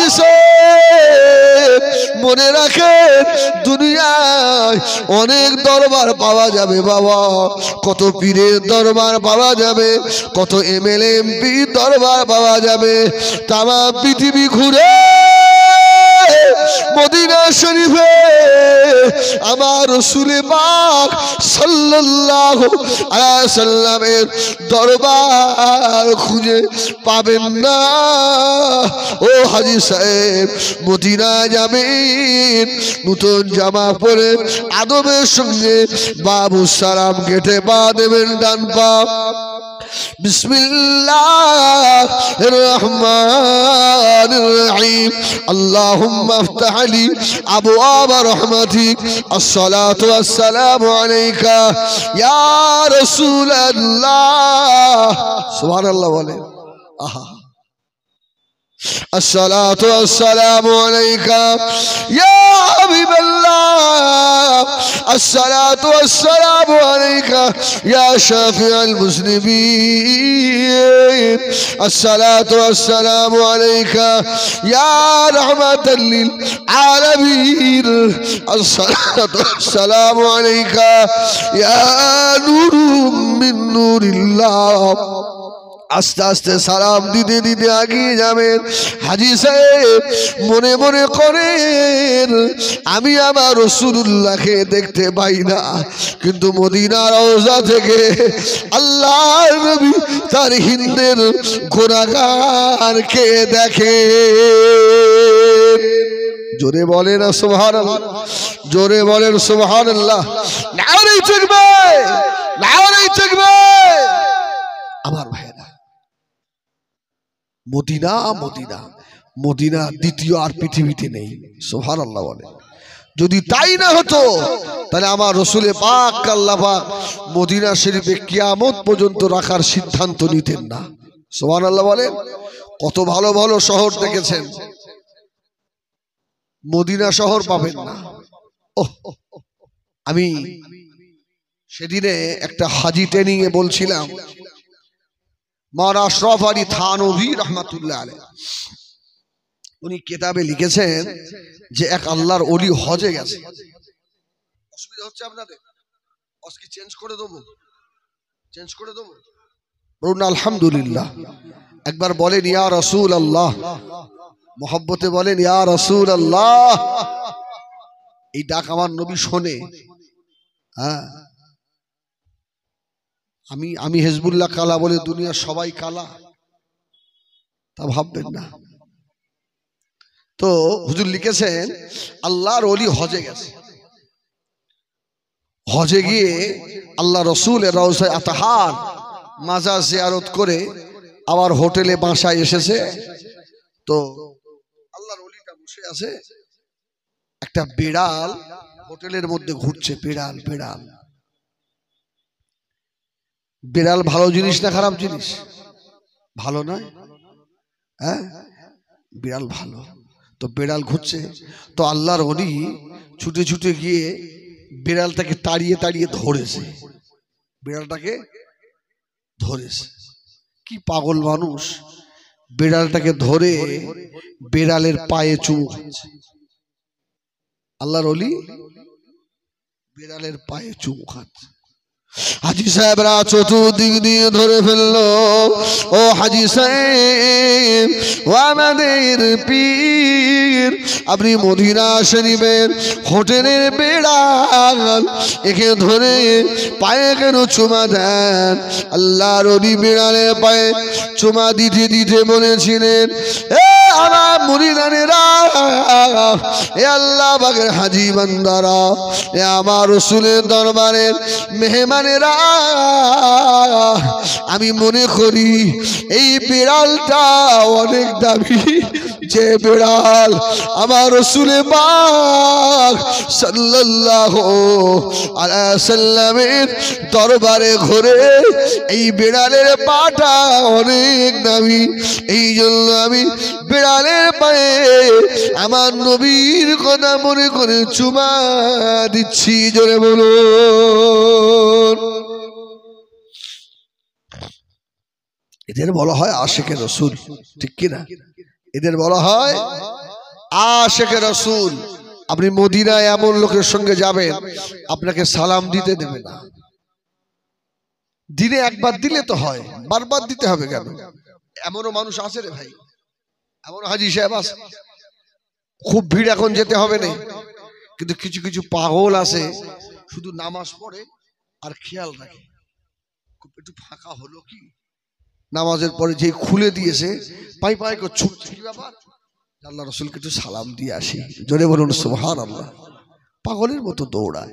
হাজী সাহেব মনে রাখেন, দুনিয়ায় অনেক দরবার পাওয়া যাবে বাবা, কত পীরের দরবার পাওয়া যাবে, কত এমএলএ এমপি দরবার পাওয়া যাবে। তামাম পৃথিবী ঘুরে মদিনা শরীফে আমার রাসূল পাক সাল্লাল্লাহু আলাইহি সাল্লামের দরবার খুঁজে পাবেন না। ও হাজী সাহেব মদিনা যাবেন, নতুন জামা পরে আদবের সঙ্গে বাবু সালাম গেটে পা দেবেন, ডান পা। বিসমিল্লাহির রহমানির রহিম। আল্লাহুম্মা ইফতাহ লি আবওয়াব রাহমাতিক। আসসালাতু ওয়াসসালামু আলাইকা ইয়া রাসূলুল্লাহ। সুবহানাল্লাহ বলেন। আহা, الصلاة والسلام عليك يا حبيب الله، الصلاة والسلام عليك يا شافع المسلمين، الصلاة والسلام عليك يا رحمة للعالمين، الصلاة والسلام عليك يا نور من نور الله। আস্তে আস্তে সালাম দিতে দিতে এগিয়ে যাবেন। হাজী সাহেব মনে মনে করেন, আমি আমার রাসূলুল্লাহকে দেখতে পাই না, কিন্তু মদিনার রওজা থেকে আল্লাহর নবী তার হিন্দের গুনাহগারকে দেখে। জোরে বলেন না সুবহানাল্লাহ, জোরে বলেন সুবহানাল্লাহ। নারে তাকবীর, নারে তাকবীর। আমার ভাইরা, মদিনা মদিনা মদিনা দ্বিতীয় আর পৃথিবীতে নেই। সুবহানাল্লাহ বলে। যদি তাই না হতো তাহলে আমার রাসূল পাক আল্লাহ পাক মদিনা শরীফে কিয়ামত পর্যন্ত রাখার সিদ্ধান্ত নিতেন না। সুবহানাল্লাহ বলে। কত ভালো ভালো শহর দেখেছেন, মদিনা শহর পাবেন না। আমি সেদিনে একটা হাজি ট্রেনিং এ বলছিলাম, মাওলানা আশরাফ আলী থানভী রহমাতুল্লাহ আলাইহি উনি কিতাবে লিখেছেন যে এক আল্লাহর ওলি হজে গেছে। অসুবিধা হচ্ছে আপনাদের? আজকে চেঞ্জ করে দেবো, চেঞ্জ করে দেবো। বলুন আলহামদুলিল্লাহ। একবার বলেন ইয়া রাসূলুল্লাহ, মোহাব্বতে বলেন ইয়া রাসূলুল্লাহ। এই ডাক আমার নবী শোনে। হ্যাঁ, আমি হিজবুল্লাহ কালা বলে দুনিয়া সবাই কালা, তা ভাববেন না। তো হুজুর লিখেছেন আল্লাহর ওলি হজে গেছে, হজে গিয়ে আল্লাহ রসুলের রওজায়ে আতহার মাজার জিয়ারত করে আবার হোটেলে বাসায় এসেছে। তো আল্লাহর ওলিটা বসে আছে, একটা বিড়াল হোটেলের মধ্যে ঘুরছে। বিড়াল বিড়াল বিড়াল ভালো জিনিস না খারাপ জিনিস? ভালো নয়? হ্যাঁ, বিড়াল ভালো। তো বিড়াল ঘুরছে, তো আল্লাহর ওলি ছুটে ছুটে গিয়ে বিড়ালটাকে তাড়িয়ে তাড়িয়ে ধরেছে। বিড়ালটাকে ধরেছে। কি পাগল মানুষ, বিড়ালটাকে ধরে বিড়ালের পায়ে চুমু খাচ্ছে। আল্লাহর ওলি বিড়ালের পায়ে চুমু খাচ্ছে। হাজী সাহেবরা চতুর্দিক দিয়ে ধরে ফেললো। ও হাজী সাহেব, ও আমাদের পীর, আপনি মদিনা শরীফের হোটেলের বিড়াল, একে ধরে পায়ে কেন চুমা দেন? আল্লাহর ওলি বিড়ালের পায়ে চুমা দিতে দিতে বলেছিলেন, এ আমার মুরিদানেরা, এ আল্লাহ পাকের হাজী বান্দারা, এ আমার রাসূলের দরবারের মেহমানেরা, আমি মনে করি এই বিড়ালটা অনেক দামি। যে বিড়াল আমার রাসূল পাক সাল্লাল্লাহু আলাইহি সাল্লামের দরবারে ঘোরে, এই বিড়ালের পাটা অনেক দামি। এই জন্য আমি বিড়ালের পায়ে আমার নবীর কথা মনে করে চুমা দিচ্ছি। জোরে বলুন। এদের বলা হয় আশিকে রাসূল, ঠিক কিনা? এদের বলা হয় আশিকে রাসূল, আপনি মদিনায় এমন লোকের সঙ্গে যাবেন আপনাকে সালাম দিতে দেবে না। দিনে একবার দিলে তো হয়, বারবার দিতে হবে কেন? এমনও মানুষ আছে রে ভাই, এমন হাজি সাহেব আছে, খুব ভিড় এখন যেতে হবে না, কিন্তু কিছু কিছু পাগল আছে শুধু নামাজ পড়ে আর খেয়াল রাখে একটু ফাঁকা হলো কি, নামাজের পরে যে খুলে দিয়েছে পাই পাই করে ছুটছে, কি ব্যাপার, আল্লাহ রাসূলকে একটু সালাম দিয়ে আসি, জোরে বলুন সুবহানাল্লাহ। পাগলের মতো দৌড়ায়।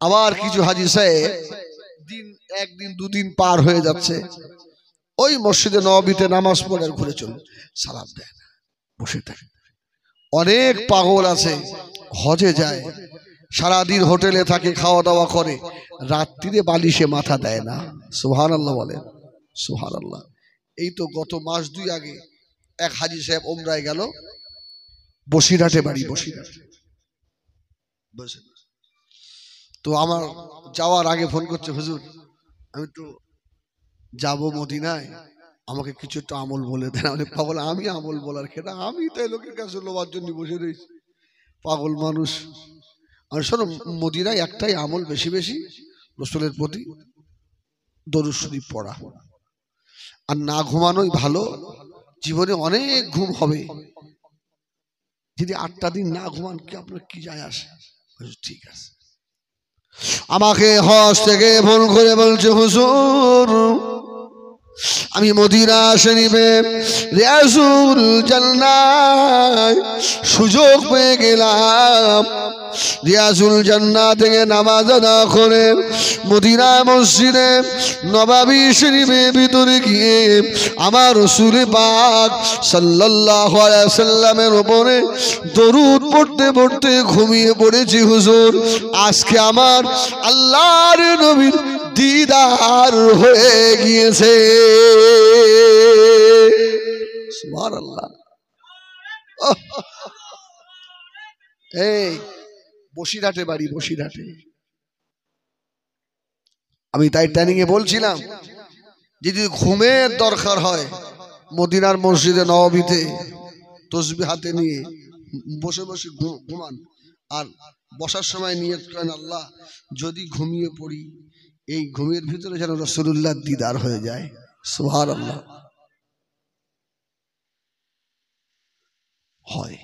আবার কিছু হাজি সাহেব দিন একদিন দুদিন পার হয়ে যাচ্ছে, ওই মসজিদে নববীতে নামাজ পড়ে আর ঘুরে চলে, সালাম দেয় না, বসে থাকে। অনেক পাগল আছে হজে যায়, সারাদিন হোটেলে থাকে, খাওয়া দাওয়া করে, রাত্রিরে বালিশে মাথা দেয় না। সুবহানাল্লাহ বলেন, সুবহানাল্লাহ। এই তো গত মাস দুই আগে এক হাজি সাহেব ওমরায় গেল, বসিরহাটে বাড়ি, বসিরহাট। তো আমার যাওয়ার আগে ফোন করছে, হুজুর আমি তো যাব মদিনায়, আমাকে কিছু একটা আমল বলে দেন। পাগল, আমি আমল বলার খেটা, আমি তাই লোকের কাছে লোবার জন্য বসে রয়েছি, পাগল মানুষ। আর শোনো, মদিনায় একটাই আমল বেশি বেশি রাসূলের প্রতি দরুদ শরীফ পড়া, আর না ঘুমানোই ভালো। জীবনে অনেক ঘুম হবে, যদি 8টা দিন না ঘুমান কি আপনার কি যায় আসে? ঠিক আছে। আমাকে হজ থেকে ফোন করে বলছে, হুজুর আমি মদিনা শরীফে রিয়াজুল জান্নাত সুযোগ পেয়ে গেলাম। রিয়াজুল জান্নাত থেকে নামাজ আদা করে মদিনা মসজিদে নববী শরীফের ভিতরে গিয়ে আমার রাসূল পাক সাল্লাল্লাহু আলাইহি সাল্লামের উপরে দরুদ পড়তে পড়তে ঘুমিয়ে পড়েছি। হুজুর আজকে আমার আল্লাহর নবীর দিদার হয়ে গিয়েছে। সুবহানাল্লাহ। এই বসিরহাটে বাড়ি, বসিরহাটে। আমি তাই ট্রেনিং এ বলছিলাম, যদি ঘুমের দরকার হয় মদিনার মসজিদে নববীতে তসবিহ হাতে নিয়ে বসে বসে ঘুমান, আর বসার সময় নিয়ত করেন, আল্লাহ যদি ঘুমিয়ে পড়ি এই ঘুমের ভিতরে যেন রাসূলুল্লাহর দিদার হয়ে যায়। সুবহানাল্লাহ। হয়।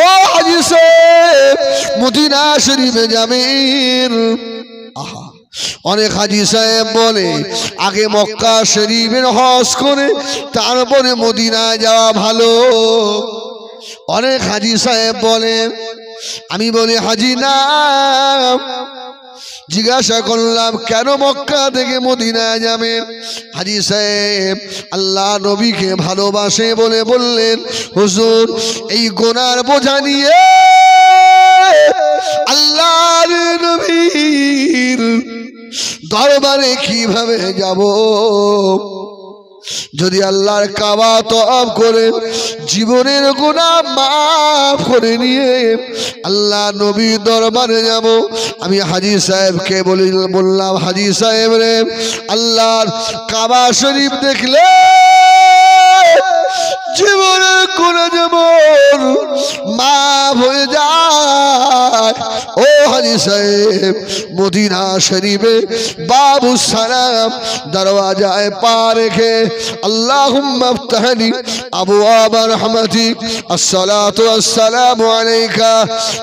ও হাজী সাহেব মদিনা শরীফে যাবেন, আহা অনেক হাজী সাহেব বলে আগে মক্কা শরীফের হজ করে তারপরে মদিনায় যাওয়া ভালো। অনেক হাজী সাহেব বলেন, আমি বলি হাজী না, জিজ্ঞাসা করলাম কেন মক্কা থেকে মদিনায় যাবেন? হাজী সাহেব আল্লাহ নবীকে ভালোবাসে বলে বললেন, হুজুর এই গুনার বোঝা নিয়ে আল্লাহর নবীর দরবারে কিভাবে যাব? যদি আল্লাহর কাবা তওয়াফ করে জীবনের গুনাহ মাফ করে নিয়ে আল্লাহ নবীর দরবারে যাব। আমি হাজী সাহেবকে বললাম, হাজী সাহেব রে, আল্লাহর কাবা শরীফ দেখলে জীবনের গুনাহ যেমন মাফ হয়ে যায়, ও হাজী সাহেব মদিনা শরীফে বাবু সালাম দরওয়াজায় পা রেখে আল্লাহুম্মা ইফতাহলি আবওয়াব রাহমাতিক আসসালাতু ওয়াসসালামু আলাইকা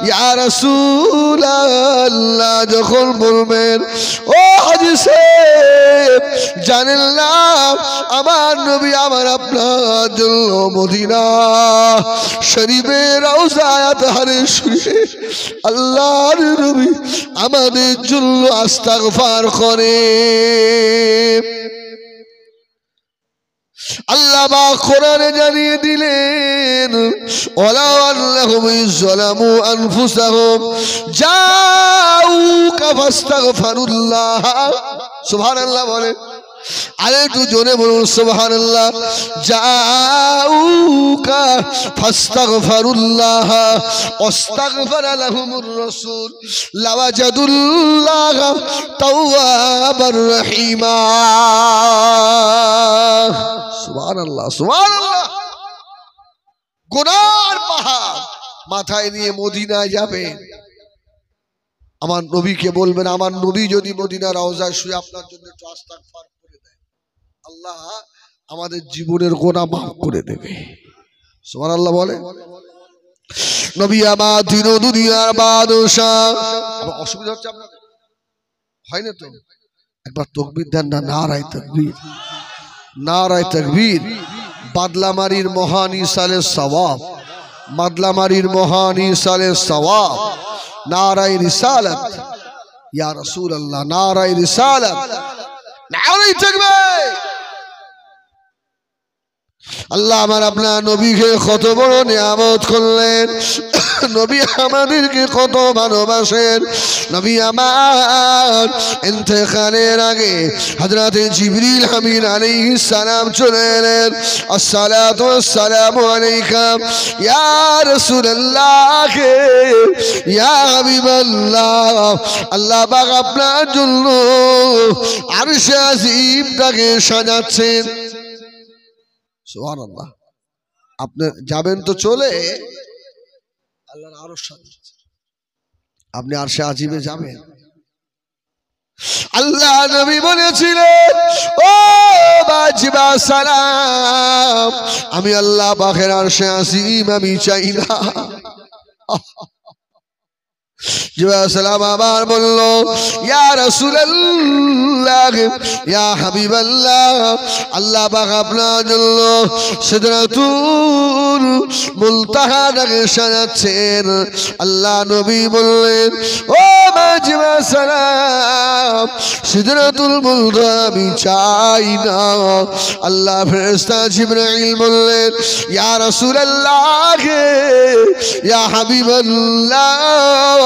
ইয়া রাসূলুল্লাহ যখন বলবেন, ও হাজী সাহেব জানেন না আমার নবী আমার আপনার জন্য মদিনা শরীফে রওজায় আতহারে শুয়ে আল্লাহর নবী আমাদের জন্য ইস্তিগফার করে। আল্লাহ বা কোরআনে জানিয়ে দিলেন, ওয়ালাউ আন্নাহুম যালামু আনফুসাহুম জাউকা ফাস্তাগফিরুল্লাহ। সুবহানাল্লাহ বলেন, আরে একটু জোরে বলুন সুবহানাল্লাহ। জাউকা ফাস্তাগফিরুল্লাহ ওয়াস্তাগফারা লাহুমুর রাসূল লাওয়াজাদুল্লাহ তাওয়াবার রহিমা। সুবহানাল্লাহ, সুবহানাল্লাহ। গুনার পাহাড় মাথায় নিয়ে মদিনায় যাবে, আমার নবীকে বলবেন, আমার নবী যদি মদিনা রওজায় শুয়ে আপনার জন্য একটু ইস্তিগফার করে দেয়, আল্লাহ আমাদের জীবনের গুনাহ মাফ করে দেবে। সুবহানাল্লাহ বলে। নবী আমার দিন ও দুনিয়ার বাদশা। অসুবিধা হচ্ছে আপনাদের? হয় না তো? একবার তাকবীর দেন না, নারায়ে তাকবীর, নারায়ে তাকবীর। বাদলামারির মহান ইসালের সওয়াব, বাদলামারির মহান ইসালের সওয়াব। নারায়ে রিসালাত ইয়া রাসূলুল্লাহ, নারায়ে রিসালাত, নারায়ে তাকবীর। আল্লাহ আমার আপনার নবীকে কত বড় নিয়ামত করলেন, নবী আমাদেরকে কত ভালোবাসেন। নবী আমার ইন্তেকালের আগে হযরতে জিবরিল আমিন আলাইহিস সালাম চলে এলেন। আসসালাতু ওয়াসসালামু আলাইকা ইয়া রাসূলুল্লাহ, ইয়া হাবিবাল্লাহ। আল্লাহ পাক আপনার জন্য আরশে আজিমটাকে সাজাচ্ছেন। সুবহানাল্লাহ। আপনি যাবেন তো চলে, আল্লাহর আরশ সাজাচ্ছেন, আপনি আরশে আজিমে যাবেন। আল্লাহ নবী বলেছিলেন, ও বাজিবা সালাম, আমি আল্লাহ পাকের আরশে আজিম আমি চাই না। সালাম আবার বললো, ইয়া রাসূলুল্লাহ, ইয়া হাবিবাল্লাহ, আল্লাহ পাক আপনার জন্য সিদরাতুল মুনতাহাটাকে সাজাচ্ছেন। আল্লাহ নবী বললেন, ও বাজিবা সালাম, সিদরাতুল মুনতাহা আমি চাই না। আল্লাহ ফেরেশতা জিবরাইল বললেন, ইয়া রাসূলুল্লাহ, ইয়া হাবিবাল্লাহ,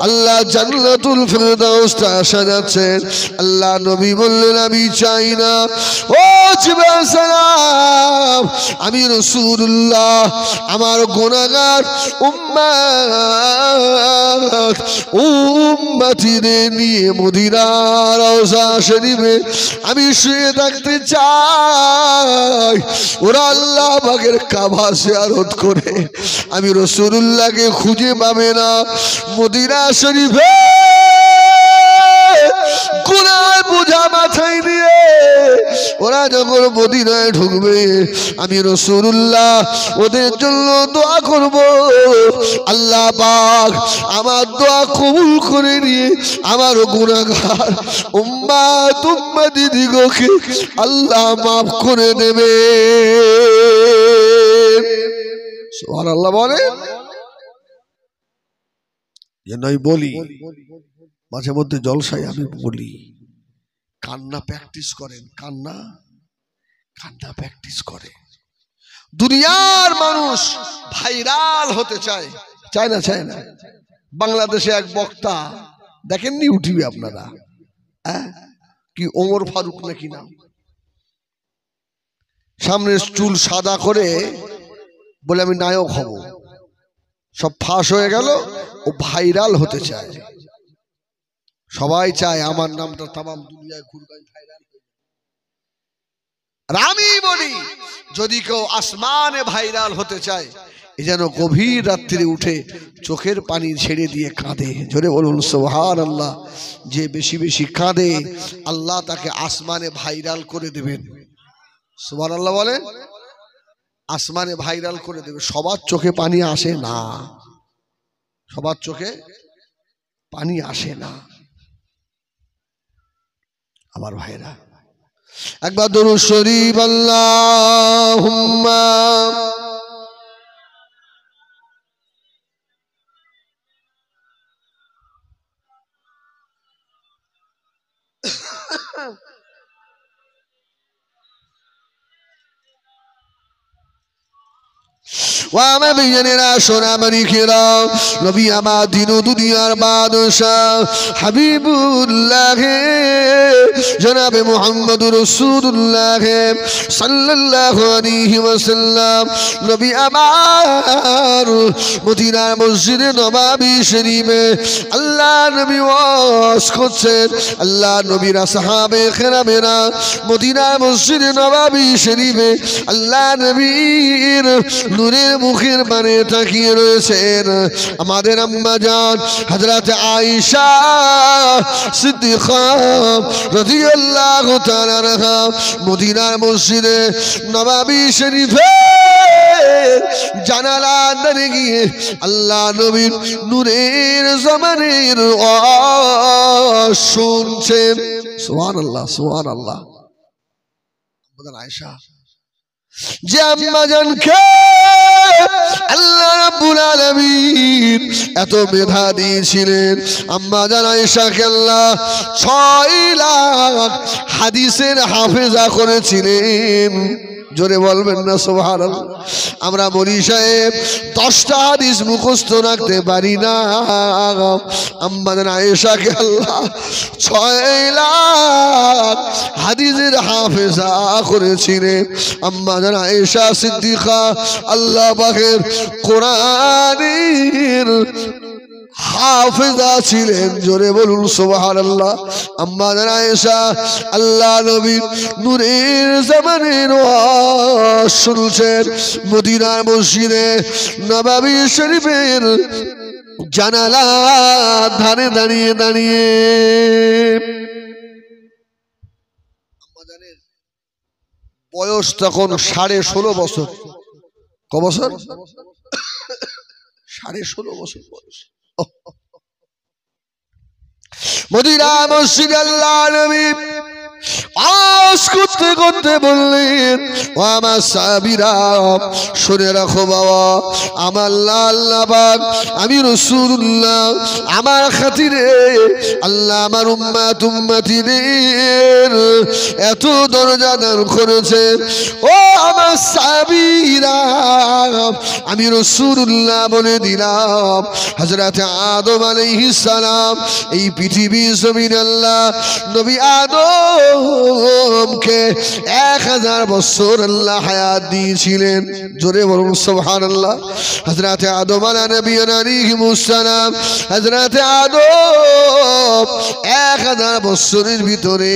আল্লাহ জান্নাতুল ফিরদাউসটা সাজাচ্ছেন। আল্লাহ নবী বললেন, আমি চাই না। ও জিবরাইল সালাম, আমি রাসূলুল্লাহ আমার গুনাহগার উম্মতিদের নিয়ে মদিনার রওজা শরীফে আমি শুয়ে থাকতে চাই। ওরা আল্লাহ পাকের কাবা জিয়ারত করে আমি রাসূলুল্লাহকে খুঁজে পাবে না। মদিনা শরীফে গুনার বোঝা মাথায় নিয়ে ওরা যখন মদিনায় ঢুকবে, আমি রাসূলুল্লাহ ওদের জন্য দোয়া করব। আল্লাহ পাক আমার দোয়া কবুল করে নিয়ে আমার গুনাহগার উম্মতিদিগকে আল্লাহ মাফ করে দেবে। সুবহানাল্লাহ বলে। নয় বলি, মাঝে মধ্যে জলসায় আমি বলি, কান্না প্র্যাকটিস করেন, কান্না কান্না প্র্যাকটিস করে। দুনিয়ার মানুষ ভাইরাল হতে চায়, চায় না? চায় না? বাংলাদেশে এক বক্তা দেখেননি ইউটিউবে আপনারা, কি ওমর ফারুক নাকি নাম, সামনে চুল সাদা করে বলে আমি নায়ক হব, সব ফাঁস হয়ে গেল। ও ভাইরাল হতে চায়, সবাই চায় আমার নামটা তামাম দুনিয়ায় ঘুরবে, ভাইরাল। আর আমি বলি, যদি কেউ আসমানে ভাইরাল হতে চায়, এ যেন গভীর রাত্রে উঠে চোখের পানি ছেড়ে দিয়ে কাঁদে। জোরে বলুন সুবহানাল্লাহ। যে বেশি বেশি কাঁদে, আল্লাহ তাকে আসমানে ভাইরাল করে দেবেন। সুবহানাল্লাহ বলে। আসমানে ভাইরাল করে দেবে। সবার চোখে পানি আসে না, সবার চোখে পানি আসে না। আমার ভাইরা, একবার দরুদ শরীফ আল্লাহুম্মা আমার বিজনেরা সোনামণি খেরাম, নবী আমার দিন ও দুনিয়ার বাদশাহ হাবিবুল্লাহ জনাবে মুহাম্মদুর রাসূলুল্লাহ সাল্লাল্লাহু আলাইহি ওয়াসাল্লাম, নবী আমার মদিনার মসজিদে নববী শরীফে আল্লাহ নবী ওয়াজ করছেন। আল্লাহ নবীর সাহাবে কেরামেরা মদিনার মসজিদে নববী শরীফে আল্লাহ নবীর নূরের মুখের পানে তাকিয়ে রয়েছেন আমাদের আম্মা জান হযরত আয়েশা সিদ্দিকা রাদিয়াল্লাহু তাআলা আনহা মদিনার মসজিদে নববী শরীফে জানালা ধরে গিয়ে আল্লাহ নবীর নূরের জমানের শুনছেন। সুবহানাল্লাহ সুবহানাল্লাহ। আয়েশা যে আম্মা জানকে আল্লাহ রাব্বুল আলামিন এত মেধা দিয়েছিলেন, আম্মা জান আয়েশাকে আল্লাহ 6 লাখ হাদিসের হাফেজা করেছিলেন। জোরে বলবেন না সুবহানাল্লাহ। আমরা বলি সাহেব 10টা হাদিস মুখস্থ রাখতে পারি না, আম্মা জান আয়েশাকে আল্লাহ 6 লাখ হাদিসের হাফেজা করেছিলেন। আম্মা জান আয়েশা সিদ্দিকা আল্লাহ পাকের কোরআনের হাফেজা ছিলেন। জোরে বলুন সুবহানাল্লাহ। আম্মা জান আয়েশা আল্লাহ নবীর নূরের জামানের ওয়াজ শুনছেন মদিনার মসজিদে নববী শরীফের জানালা ধারে দাঁড়িয়ে দাঁড়িয়ে। আম্মা জানের বয়স তখন 16.5 বছর। ক বছর? 16.5 বছর বয়স। মদিনা মসজিদ আল্লাহ নবী আওয়াজ করতে করতে বললেন, ও আমার সাহাবীরা শুনে রাখো বাবা, আমার আল্লাহ পাক আমি রাসূলুল্লাহ আমার খাতিরে আল্লাহ আমার উম্মত উম্মতিদের এত দরজা দান করেছে। ও আমার সাহাবীরা আমি রাসূলুল্লাহ বলে দিলাম হযরত আদম আলাইহিস সালাম এই পৃথিবী জমিন আল্লাহ নবী আদমকে 1000 বছর আল্লাহ হায়াত দিয়েছিলেন। জোরে বলুন সুবহানাল্লাহ। হযরত আদম আলাইহিস সালাম হযরত আদম 1000 বছরের ভিতরে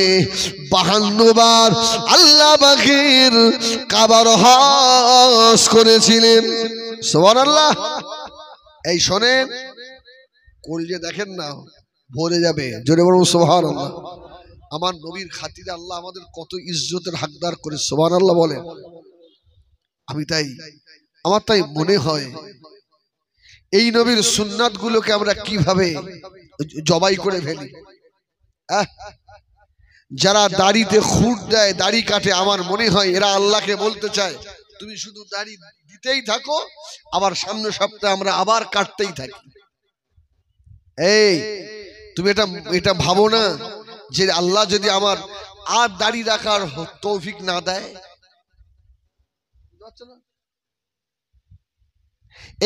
52 বার আল্লাহ পাকের কাবার হজ করেছিলেন। সুবহানাল্লাহ। এই শোনেন, কলজে দেখেন না ভরে যাবে। জোরে বলুন সুবহানাল্লাহ। আমার নবীর খাতিরে আল্লাহ আমাদের কত ইজ্জতের হকদার করে। সুবহানাল্লাহ বলে। আমার তাই মনে হয় এই নবীর সুন্নাত গুলোকে আমরা কিভাবে জবাই করে ফেলি। যারা দাড়িতে খুঁট দেয়, দাড়ি কাটে, আমার মনে হয় এরা আল্লাহকে বলতে চায় তুমি শুধু দাড়ি দিতেই থাকো, আবার সামনে সপ্তাহে আমরা আবার কাটতেই থাকি। এই তুমি এটা ভাবো না যে আল্লাহ যদি আমার আর দাড়ি রাখার তৌফিক না দেয়।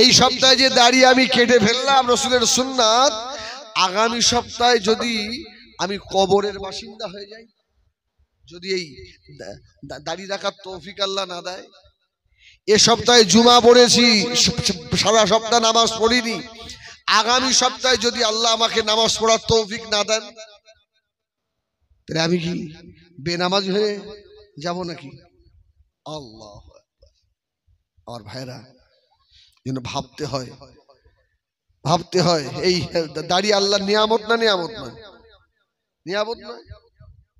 এই সপ্তাহে যে দাড়ি আমি কেটে ফেললাম রাসূলের সুন্নাত, আগামী সপ্তাহে যদি আমি কবরের বাসিন্দা হয়ে যাই, যদি এই দাড়ি রাখার তৌফিক আল্লাহ না দেয়। এ সপ্তাহে জুমা পড়েছি, সারা সপ্তাহ নামাজ পড়িনি, আগামী সপ্তাহে যদি আল্লাহ আমাকে নামাজ পড়ার তৌফিক না দেন, তাহলে আমি কি বেনামাজি হয়ে যাব নাকি? আল্লাহ। আমার ভাইরা যেন ভাবতে হয় এই দাড়ি আল্লাহর নিয়ামত না? নিয়ামত নয়? নিয়ামত নয়?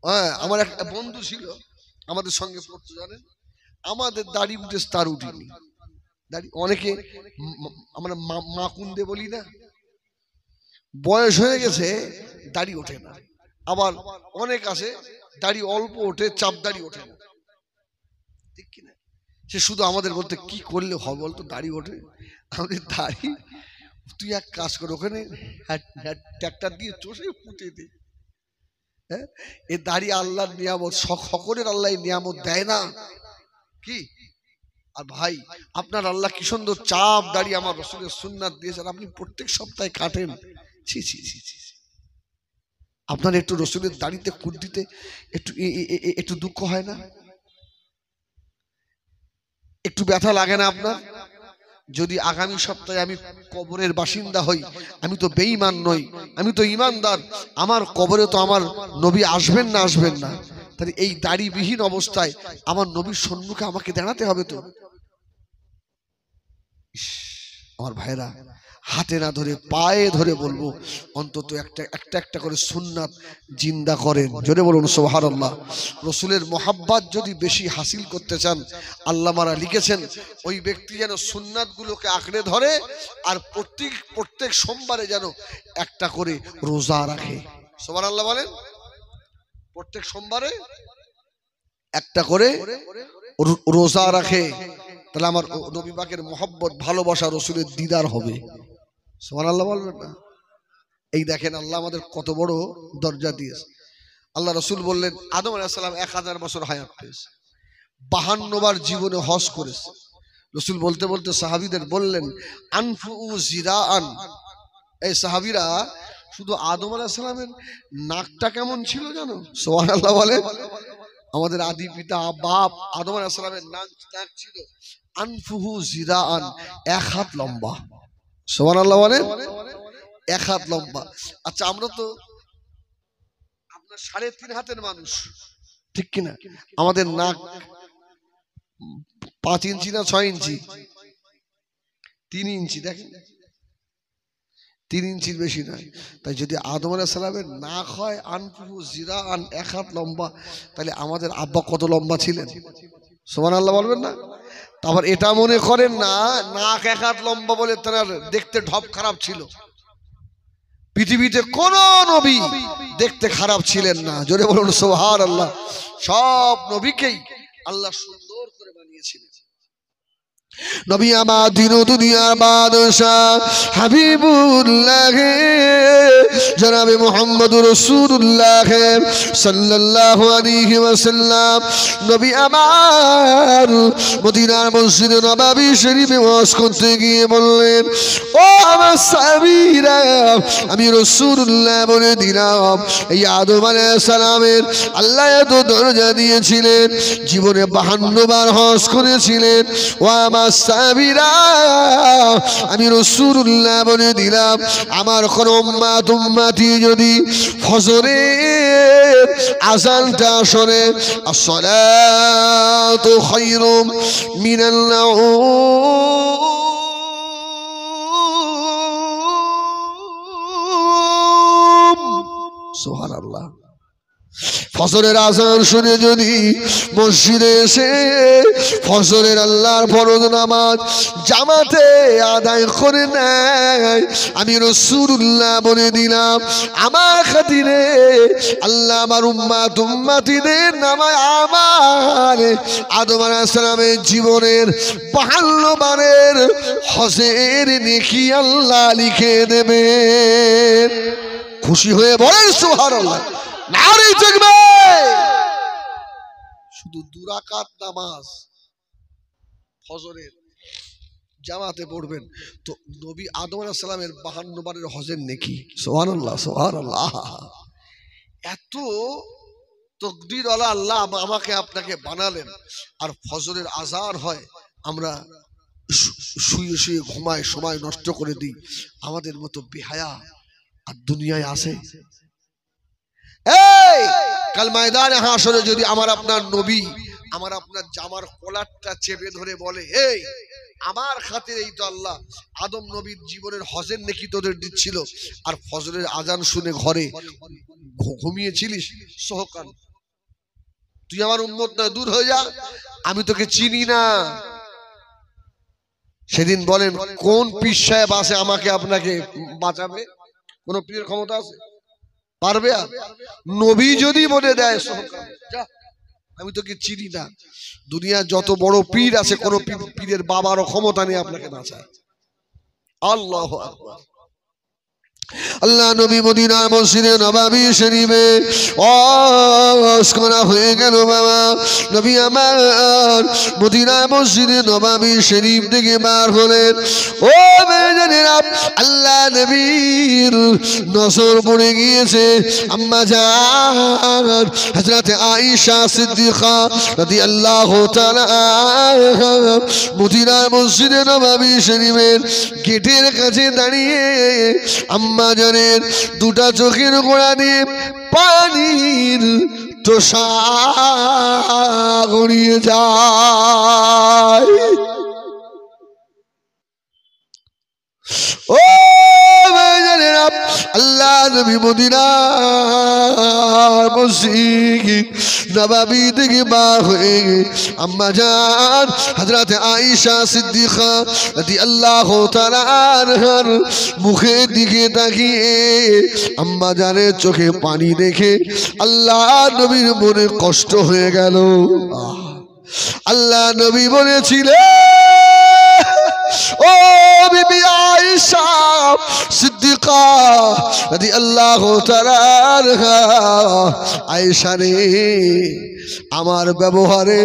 হ্যাঁ, আমার একটা বন্ধু ছিল আমাদের সঙ্গে পড়তো, জানেন, আমাদের দাড়ি উঠেছে তার উঠিনি। দাড়ি অনেকে আমরা মাকুন্দে বলি না, বয়স হয়ে গেছে দাড়ি ওঠে না। আবার অনেক আছে দাড়ি অল্প ওঠে, চাপ দাড়ি ওঠে না, ঠিক কিনা? সে শুধু আমাদের বলতে কি করলে হবে বলতো দাড়ি ওঠে। আমাদের দাড়ি, তুই এক কাজ কর, ওখানে ট্র্যাক্টর দিয়ে চষে পুঁতে দে। হ্যাঁ, এ দাড়ি আল্লাহর নিয়ামত, সকলের আল্লাহ নিয়ামত দেয় না কি? আর ভাই আপনার আল্লাহ কি সুন্দর চাপ দাড়ি আমার রাসূলের সুন্নাত দিয়েছেন, আপনি প্রত্যেক সপ্তাহে কাটেন। ছি ছি ছি ছি। আপনার একটু রাসূলের দাড়িতে কুট দিতে একটু দুঃখ হয় না? একটু ব্যথা লাগে না আপনার? যদি আগামী সপ্তাহে আমি কবরের বাসিন্দা হই, আমি তো বেঈমান নই, আমি তো ঈমানদার, আমার কবরে তো আমার নবী আসবেন না? আসবেন না। তাহলে এই দাড়িবিহীন অবস্থায় আমার নবীর সম্মুখে আমাকে দাঁড়াতে হবে তো। আমার ভাইরা, হাতে না ধরে পায়ে ধরে বলবো, অন্তত একটা করে সুন্নাত জিন্দা করেন। জোরে বলুন সুবহানাল্লাহ। রসুলের মোহাব্বত যদি বেশি হাসিল করতে চান, আল্লামারা লিখেছেন ওই ব্যক্তি যেন সুন্নাতগুলোকে আঁকড়ে ধরে আর প্রত্যেক সোমবারে যেন একটা করে রোজা রাখে। সুবহানাল্লাহ বলেন। প্রত্যেক সোমবারে একটা করে রোজা রাখে, তাহলে আমার নবী পাকের মোহাব্বত, ভালোবাসা, রসুলের দিদার হবে। সুবহানাল্লাহ বলবেন না? এই দেখেন আল্লাহ আমাদের কত বড় দরজা দিয়েছে। আল্লাহ রসুল বললেন আদম আলাইহিস সালাম 1000 বছর হায়াত পেয়েছে, 52 বার জীবনে হজ করেছে। রসুল বলতে বলতে সাহাবীদের বললেন আনফু জিরাআন। এই সাহাবীরা শুধু আদম আলাইহিস সালামের নাকটা কেমন ছিল জানো? সুবহানাল্লাহ বলে। আমাদের আদি পিতা বাপ আদম আলাইহিস সালামের নাক ছিল আনফুহু জিরাআন, 1 হাত লম্বা। সুবহানাল্লাহ বলেন, 1 হাত লম্বা। আচ্ছা, আমরা তো আপনার 3.5 হাতের মানুষ, ঠিক কিনা? আমাদের নাক 5 ইঞ্চি না 6 ইঞ্চি? 3 ইঞ্চি। দেখেন, 3 ইঞ্চির বেশি নয়। তাই যদি আদম আলাইহিস সালামের নাক হয় আনফুহু জিরাআন, 1 হাত লম্বা, তাহলে আমাদের আব্বা কত লম্বা ছিলেন? সুবহানাল্লাহ বলবেন না? তারপর এটা মনে করেন না নাক 1 হাত লম্বা বলে তার দেখতে ঢপ খারাপ ছিল। পৃথিবীতে কোন নবী দেখতে খারাপ ছিলেন না। জোরে বলুন সুবহানাল্লাহ। সব নবীকেই আল্লাহ সুন্দর করে বানিয়েছিলেন। নবী আমার দিন ও দুনিয়ার বাদশাহ হাবিবুল্লাহ জনাবে মুহাম্মদুর রাসূলুল্লাহ সাল্লাল্লাহু আলাইহি ওয়াসাল্লাম, নবী আমার মদিনার মসজিদে নববী শরীফে ওয়াজ করতে গিয়ে বললেন, ও আমার সাহাবীরা, আমি রাসূলুল্লাহ বলে দিলাম এই আদম আলাইহিস সালামের আল্লাহ এত দরজা দিয়েছিলেন, জীবনে 52 বার হজ করেছিলেন। ও আমার সাহাবীরা, আমি রাসূলুল্লাহ বলে দিলাম আমার কোন উম্মতি যদি ফজরের আযানটা শোনে, আসসালাতু খায়রুম মিনাল নাওম। সুবহানাল্লাহ। ফজরের আযান শুনে যদি মসজিদে এসে ফজরের আল্লাহর ফরজ নামাজ জামাতে আদায় করে নেয়, আমি রাসূলুল্লাহ বলে দিলাম আমার খাতিরে আল্লাহ আমার উম্মতিদের নামায় আমার আদম আলাইহিস সালামের জীবনের 52 বারের হজের নেকি আল্লাহ লিখে দেবেন। খুশি হয়ে বলেন সুবহানাল্লাহ। নারে তাকবীর। শুধু 2 রাকাত নামাজ ফজরের জামাতে পড়বেন তো নবী আদম আলাইহিস সালামের 52 বারের হজের নেকি। সুবহানাল্লাহ, সুবহানাল্লাহ। এত তাকদীর ওয়ালা আল্লাহ আমাকে আপনাকে বানালেন, আর ফজরের আযান হয় আমরা শুয়ে শুয়ে ঘুমায়, সময় নষ্ট করে দিই। আমাদের মতো বেহায়া আর দুনিয়ায় আছে? এই কাল ময়দানে হাসরে যদি আমার আপনার নবী আমার আপনার জামার কলারটা চেপে ধরে বলে, এই আমার খাতিরে এই তো আল্লাহ আদম নবীর জীবনের হজের নেকি তোদের দিচ্ছিল, আর ফজরের আজান শুনে ঘরে ঘুমিয়েছিলিস, সহকান তুই আমার উম্মত না, দূর হয়ে যা, আমি তোকে চিনি না। সেদিন বলেন কোন পীর সাহেব আছে আমাকে আপনাকে বাঁচাবে? কোন পীরের ক্ষমতা আছে? পারবে? নবী যদি বলে দেয় যা, আমি তোকে চিনি না, দুনিয়া যত বড় পীর আছে কোন পীরের বাবারও ক্ষমতা নেই আপনাকে বাঁচায়। আল্লাহু আকবার। আল্লাহ নবী মদিনার মসজিদে নববী শরীফে ওয়াজ করা হয়ে গেল। বাবা নবী আমার মদিনার মসজিদে নববী শরীফ থেকে বার হলেন। ও মেয়েরা, আল্লাহ নবীর নজর পড়ে গিয়েছে আম্মা জান হযরত আয়েশা সিদ্দিকা রাদিয়াল্লাহু তাআলা মদিনার মসজিদে নববী শরীফের গেটের কাছে দাঁড়িয়ে আম্মা জানের 2টা চোখের গোড়া দিয়ে পানির তোষা গড়িয়ে যায়। নবী মদিনার মসজিদ নববী থেকে বার হয়ে আম্মা জান হযরত আয়েশা সিদ্দিকা রাদিয়াল্লাহু তাআলা আনহার মুখের দিকে তাকিয়ে আম্মা জানের চোখে পানি দেখে আল্লাহ নবীর মনে কষ্ট হয়ে গেল। আল্লাহ নবী বলেছিলেন, ও বিবি আয়েশা সিদ্দিকা রাদিয়াল্লাহু তাআলা আনহা, আয়েশা রে আমার ব্যবহারে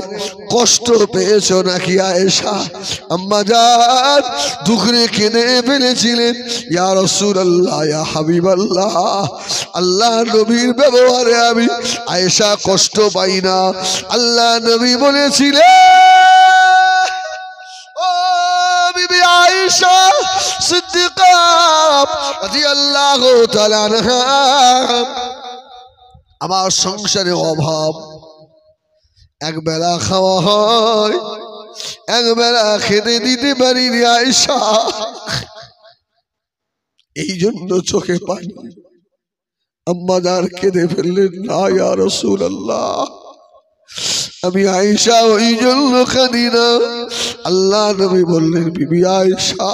কষ্ট পেয়েছো নাকি আয়েশা? আম্মা জান দুঃখে কেঁদে ফেলেছিলেন, ইয়া রাসূলুল্লাহ ইয়া হাবিবাল্লাহ, আল্লাহ নবীর ব্যবহারে আমি আয়েশা কষ্ট পাই না। আল্লাহ নবী বলেছিলেন, আয়েশা সিদ্দিকা রাদিয়াল্লাহু তাআলা আনহা, আমার সংসারে অভাব, একবেলা খাওয়া হয়, একবেলা খেতে দিতে পারিনি আয়েশা, এই জন্য চোখে পানি। আম্মা জান কেঁদে ফেললেন, না ইয়া রাসূলুল্লাহ, আমি আয়েশা ওই জন্য কাঁদি না। আল্লাহ নবী বললেন, বিবি আয়েশা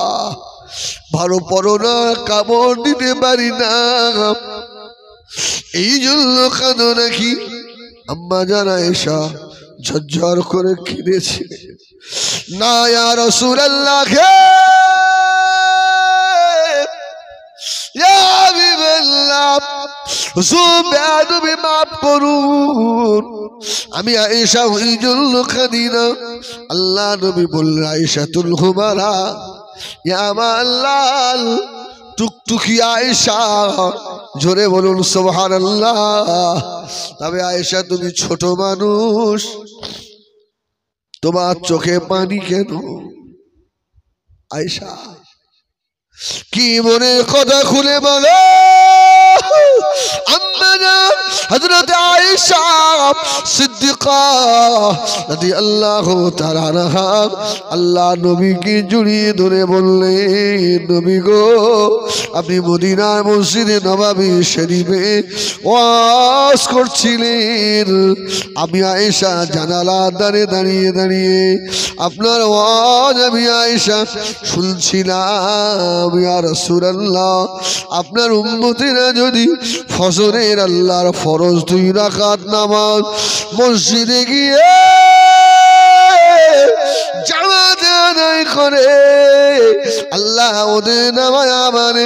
ভালো পড়ো না, কাপড় দিতে পারি না, এই জন্য কাঁদো নাকি? আম্মা জান আয়েশা ঝরঝর করে কেঁদেছে, না ইয়া রাসূলুল্লাহ, মাফ করুন, আমি আয়েশা ওই জন্য কাঁদি না। আল্লাহ নবী বললেন, আয়েশাতুল হুমারা, ইয়া আল্লাহ টুকটুকি আয়েশা, জোরে বলুন সুবহানাল্লাহ। তবে আয়েশা তুমি ছোট মানুষ, তোমার চোখে পানি কেন? আয়েশা কি মনের কথা খুলে বলো। আম্মা জান হযরত আয়েশা সিদ্দিকা রাদিয়াল্লাহু তাআলা আনহা আল্লাহ নবীকে জড়িয়ে ধরে বললেন, নবী গো, আপনি মদিনার মসজিদে নববী শরীফে ওয়াজ করছিলেন, আমি আয়েশা জানালার ধারে দাঁড়িয়ে দাঁড়িয়ে আপনার ওয়াজ আমি আয়েশা শুনছিলাম। ইয়া রাসূলুল্লাহ, আপনার উম্মতেরা যদি ফজরের আল্লাহর ফরজ 2 রাকাত নামাজ মসজিদে গিয়ে জামাতে আদায় করে, আল্লাহ ওদের নামায় মানে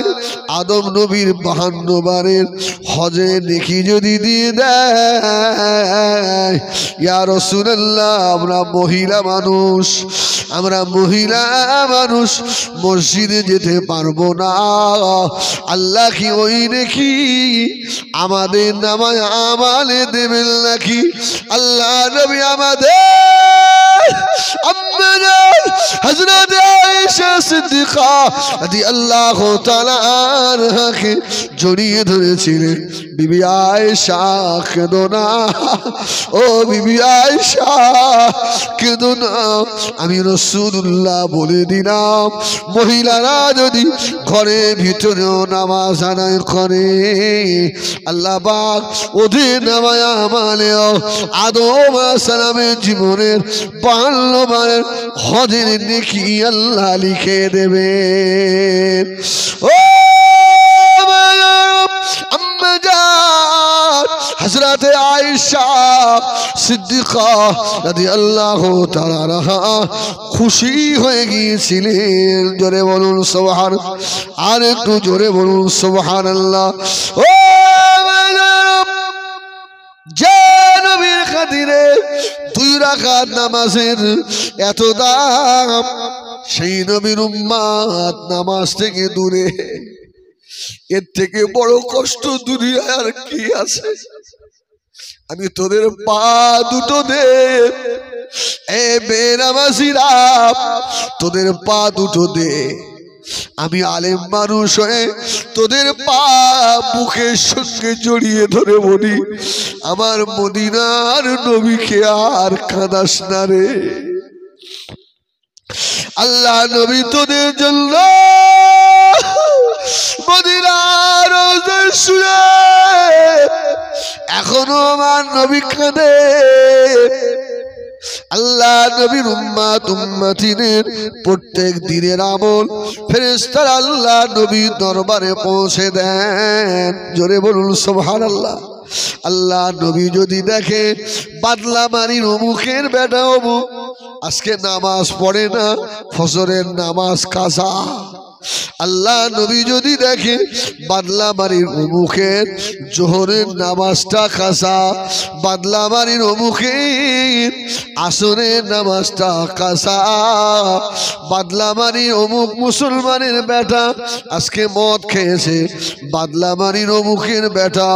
আদম নবীর 52 বারের হজে নেকি যদি দিয়ে দেয়। ইয়া রাসূলুল্লাহ, আমরা মহিলা মানুষ মসজিদে যেতে পারবো না, আল্লাহ কি ওই নেকি আমাদের নামায় আমালে দেবেন নাকি? আল্লাহ নবী আমাদের আম্মা জান হযরত আয়েশা সিদ্দিকা রাদিয়াল্লাহু তাআলা আনহাকে জড়িয়ে ধরেছিলেন, বিবি আয়েশা কেঁদো না, ও বিবি আয়েশা কেঁদো না, আমি রাসূলুল্লাহ বলে দিলাম, মহিলারা যদি ঘরে ভিতরেও নামাজ আদায় করে, আল্লাহ পাক ওদের নামায় আমালেও আদম আলাইহিস সালামের জীবনের 52 বারের হজের নেকি আল্লাহ লিখে দেবেন। ও আম্মা জান হযরত আয়েশা সিদ্দিকা রাদিয়াল্লাহু তাআলা আনহা খুশি হয়ে গিয়েছিলেন। জোরে বলুন সুবহান, আর একটু জোরে বলুন সুবহানাল্লাহ। ও যে নবীর খাতিরে 2 রাকাত নামাজের এত দাম, সেই নবীর উম্মত নামাজ থেকে দূরে, এর থেকে বড় কষ্ট দুনিয়ায় আর কি আছে? আমি তোদের পা দুটো দে, এ বেনামাজিরা তোদের পা দুটো দে, আমি আলেম মানুষ হয়ে তোদের পা বুকের সঙ্গে জড়িয়ে ধরে বলি, আমার মদিনার নবীকে আর কাঁদাস না রে। আল্লাহ নবী তোদের জন্য মদিনার রোজে এখনো আমার নবী কাঁদে। আল্লাহ নবীর উম্মত উম্মতিনের প্রত্যেক দিনের আমল ফেরেশতারা আল্লাহ নবীর দরবারে পৌঁছে দেন। জোরে বলুন সুবহানাল্লাহ। আল্লাহ নবী যদি দেখে বাদলামারির অমুকের বেটা অমুক আজকে নামাজ পড়ে না, ফজরের নামাজ কাজা, আল্লাহ নবী যদি দেখে বাদলামারির অমুকের জোহরের নামাজটা কাজা, বাদলামারির অমুকের আসরের নামাজটা কাজা, বাদলামারির অমুক মুসলমানের বেটা আজকে মদ খেয়েছে, বাদলামারির অমুকের বেটা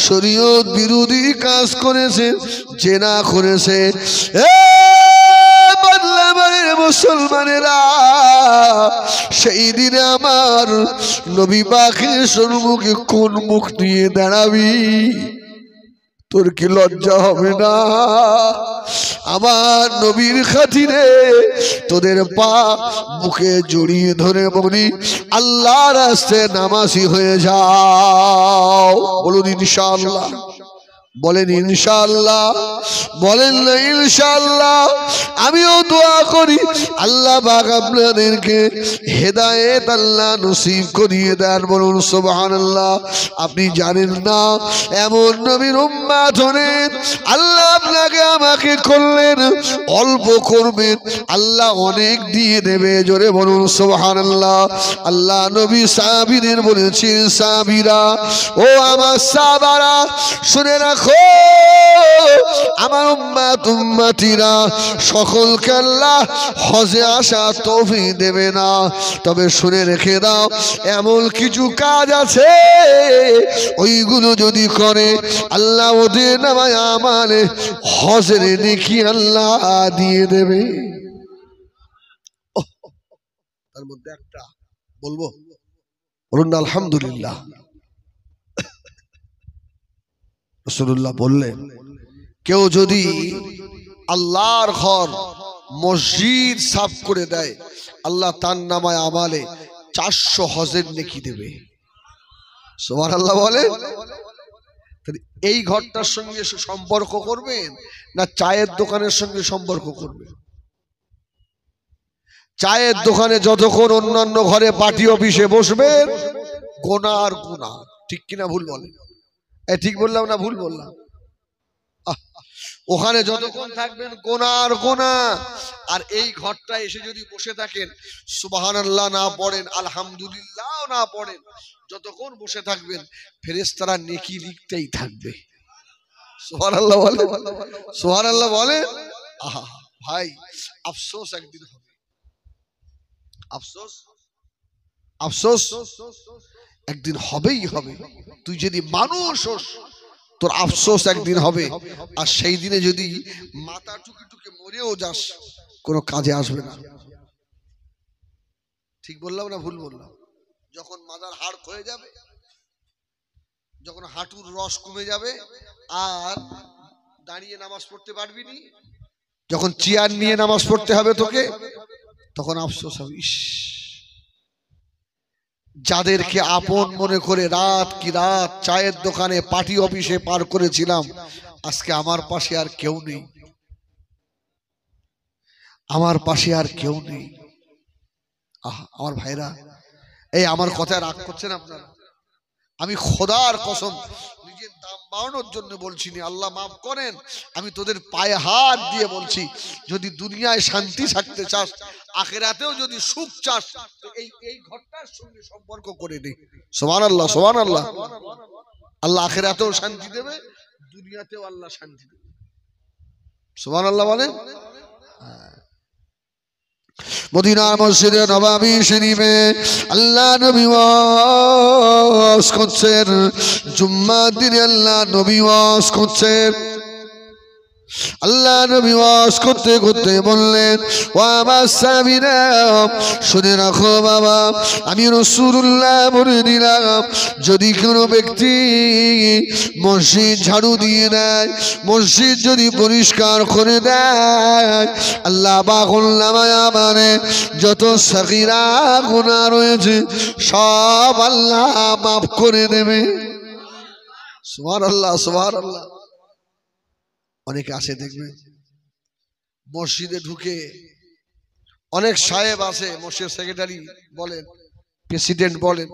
শরীয়ত বিরোধী কাজ করেছে, জেনা করেছে, বাদলামারির মুসলমানেরা সেই দিনে আমার নবী পাকের সম্মুখে কোন মুখ নিয়ে দাঁড়াবি? তোর কি লজ্জা হবে না? আমার নবীর খাতিরে তোদের পা বুকে জড়িয়ে ধরে বলি আল্লাহর রাস্তায় নামাজি হয়ে যাও। বলুন ইনশাআল্লাহ, বলেন ইনশাআল্লাহ, বলেন না ইনশাআল্লাহ। আমিও দোয়া করি আল্লাহ পাক আপনাদেরকে হেদায়েত আল্লাহ নসিব করিয়ে দেন। বলুন সুবহানাল্লাহ। আপনি জানেন না এমন নবীর উম্মত হলেন আল্লাহ আপনাকে আমাকে করলেন, অল্প করবেন আল্লাহ অনেক দিয়ে দেবে। জোরে বলুন সুবহানাল্লাহ। আল্লাহ নবী সাহাবীদের বলেছেন, সাহাবীরা ও আমার সাহাবারা শুনে রাখো, আমার উম্মত উম্মতিরা সকলকে আল্লাহ হজে আসা তৌফিক দেবে না, তবে শুনে রেখে দাও এমন কিছু কাজ আছে ওইগুলো যদি করে আল্লাহ ওদের নামায় আমালে হজের নেকি আল্লাহ দিয়ে দেবে। তার মধ্যে একটা বলবো, বলুন না আলহামদুলিল্লাহ। রাসূলুল্লাহ বললেন কেউ যদি আল্লাহর ঘর মসজিদ সাফ করে দেয় আল্লাহ তার নামায় আমালে 400 হজের নেকি দেবে। সুবহানাল্লাহ বলে। এই ঘরটার সঙ্গে সম্পর্ক করবেন না চায়ের দোকানের সঙ্গে সম্পর্ক করবেন? চায়ের দোকানে যতক্ষণ অন্যান্য ঘরে পার্টি অফিসে বসবেন গোনা আর গোনা, ঠিক কিনা ভুল বলেন? ঠিক বললাম না ভুল বললাম? ওখানে যতক্ষণ থাকবেন গোনা আর গোনা। আর এই ঘরটা এসে যদি বসে থাকেন সুবহানাল্লাহ না পড়েন, আলহামদুলিল্লাহ না পড়েন, যতক্ষণ বসে থাকবেন ফেরেশতারা নেকি লিখতেই থাকবে। সুবহানাল্লাহ বলে, সুবহানাল্লাহ বলে। আহা ভাই, আফসোস একদিন হবে, আফসোস আফসোস একদিন হবেই হবে। তুই যদি মানুষ হোস তোর আফসোস একদিন হবে। আর সেই দিনে যদি মাথা টুকে টুকে মরেও যাস কোনো কাজে আসবে না। ঠিক বললাম না ভুল বললাম? যখন মাথার হাড় ক্ষয়ে যাবে, যখন হাঁটুর রস কমে যাবে আর দাঁড়িয়ে নামাজ পড়তে পারবি নি, যখন চেয়ার নিয়ে নামাজ পড়তে হবে তোকে, তখন আফসোস হবে, ইস যাদেরকে আপন মনে করে রাত কি রাত চায়ের দোকানে পার্টি অফিসে পার করেছিলাম আজকে আমার পাশে আর কেউ নেই, আমার পাশে আর কেউ নেই। আমার ভাইরা, এই আমার কথায় রাগ করছেন আপনারা? আমি খোদার কসম নিজের দাম বাড়ানোর জন্য বলছি না, আল্লাহ মাফ করেন, আমি তোদের পায়ে হাত দিয়ে বলছি যদি দুনিয়ায় শান্তি থাকতে চাস, আখিরাতেও যদি সুখ চাস, তো এই ঘরটার সঙ্গে সম্পর্ক করে নে। সুবহানাল্লাহ, সুবহানাল্লাহ। আল্লাহ আখিরাতেও শান্তি দেবে, দুনিয়াতেও আল্লাহ শান্তি দেবে। সুবহানাল্লাহ বলেন। মদিনার মসজিদে নববী শরীফে আল্লাহ নবী ওয়াজ করছেন, জুম্মার দিনে আল্লাহ নবী ওয়াজ করছেন। আল্লাহ নবী ওয়াজ করতে করতে বললেন, ও আমার সাহাবীরা শুনে রাখো বাবা, আমি রাসূলুল্লাহ বলে দিলাম যদি কোনো ব্যক্তি মসজিদ ঝাড়ু দিয়ে দেয়, মসজিদ যদি পরিষ্কার করে দেয়, আল্লাহ পাক নামায় আমারে যত সগীরা গুনাহ রয়েছে সব আল্লাহ মাফ করে দেবে। সুবহানাল্লাহ, সুবহানাল্লাহ। অনেকে আসে দেখবে মসজিদে ঢুকে, অনেক সাহেব আছে, মসজিদ সেক্রেটারি বলেন, প্রেসিডেন্ট বলেন,